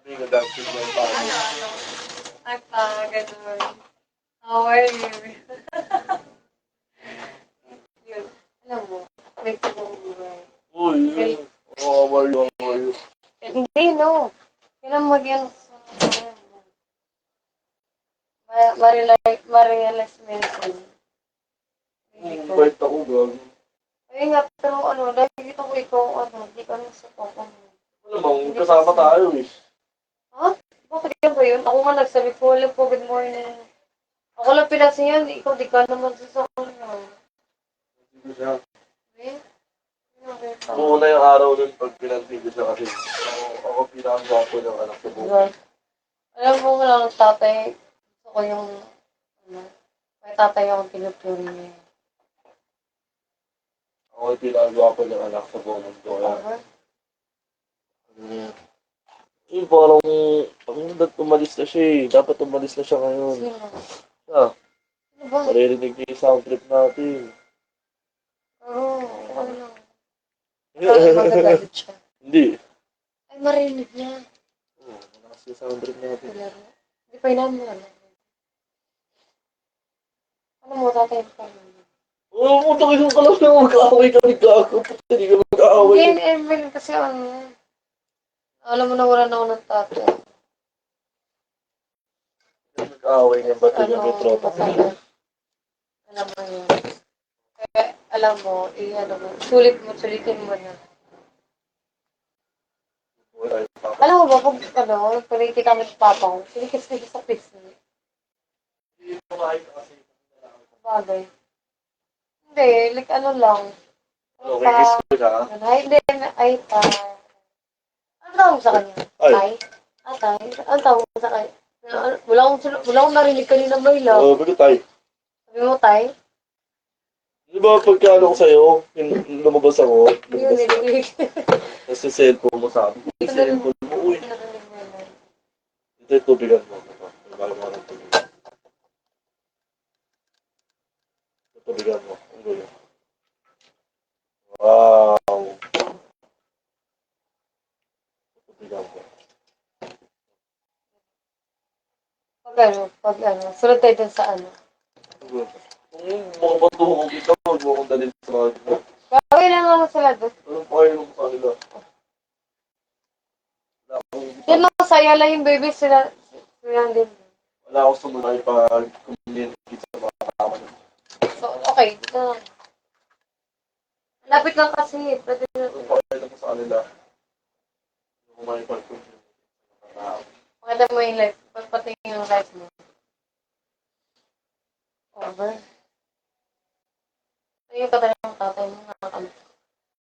Hindi ka dapat yung paano. Ay pa, ganun. How are you? Yun. Alam mo, may tubong buhay. Uy, how are you, how are you? Hindi, no. Kailan mag-yan sa ma-realize mo yun. Hindi ko. Bait ako, gag. Ayun nga, pero ano, nakikita ko ikaw, hindi ka nasa papa mo. Alam mo, kasama tayo eh. Ha? Bakit yan ba yun? Ako nga nagsabi ko, alam po, good morning. Ako lang pinansin yan, ikaw di ka naman sa kanya. Hindi siya. Eh? Ako na yung araw nun pag pinansin ko siya kasi ako pinakagwapo ng anak ko. Alam mo nga lang, tatay, gusto ko yung, may tatay akong pinupuri niya. Ako yung pinakagwapo ng anak sa buong mundo. Over? Yung parang, umalis na siya eh. Dapat umalis na siya ngayon. Sino? Ah, Ano ba? maririnig niya yung sound trip natin. Oo, ano lang. Magagalit siya. Hindi. Ay, marinig niya. Oo, malakas yung sound trip natin. Hindi pa inamin mo, ano? Ano mo, tatay pa naman? Oo, puto kayo ka lang na mag-aaway kami gago. Puto, hindi ka mag-aaway. Hindi, Emil, kasi alam mo na wala na ako ng tatay. Mag-aaway niya ba ito yung may tropa? Alam mo yun. Kaya, alam mo, sulitin mo na. Alam mo ba, pag nakikita mo sa papa ko, sinikis sa pisngi. Bagay. Hindi, like ano lang. Okay, kiss ko siya. Ay, hindi, ay, ano tawag mo sa kanya? Ay. Tay? Tay? Ano tawag mo sa kanya? Wala akong narinig kanina may lang. Oo, bakit tayo? Sabi mo, Tay? Di ba pagkano ko sa'yo, lumabas ako, Hindi yun, lumabas ka. narinig. Tapos yung cellphone mo sa akin. Yung cellphone mo, uy. Narinig mo yun. Ito yung tubigan mo. Ito, yung bago mo ng tubigan. Yung tubigan mo. Ang gulo. Wow. Yung tubigan mo. Pag ano, sunod tayo dun sa ano. Ang gulo. Kung mga bato ko kita, huwag mo akong dalhin sa mga ito. Gagawin lang naman sila dun. Anong pakailan mo sa kanila? Wala akong Yan lang, saya lang yung baby sila din. wala akong sumunay pag communicate sa mga tama na. So, okay, dito lang. Lapit lang kasi, pwede na. Anong pakailan mo sa kanila? Yung kumain pag-communicate sa mga tao. Maganda mo yung life, pagpatingin yung life mo. Over. Ayun ka talaga.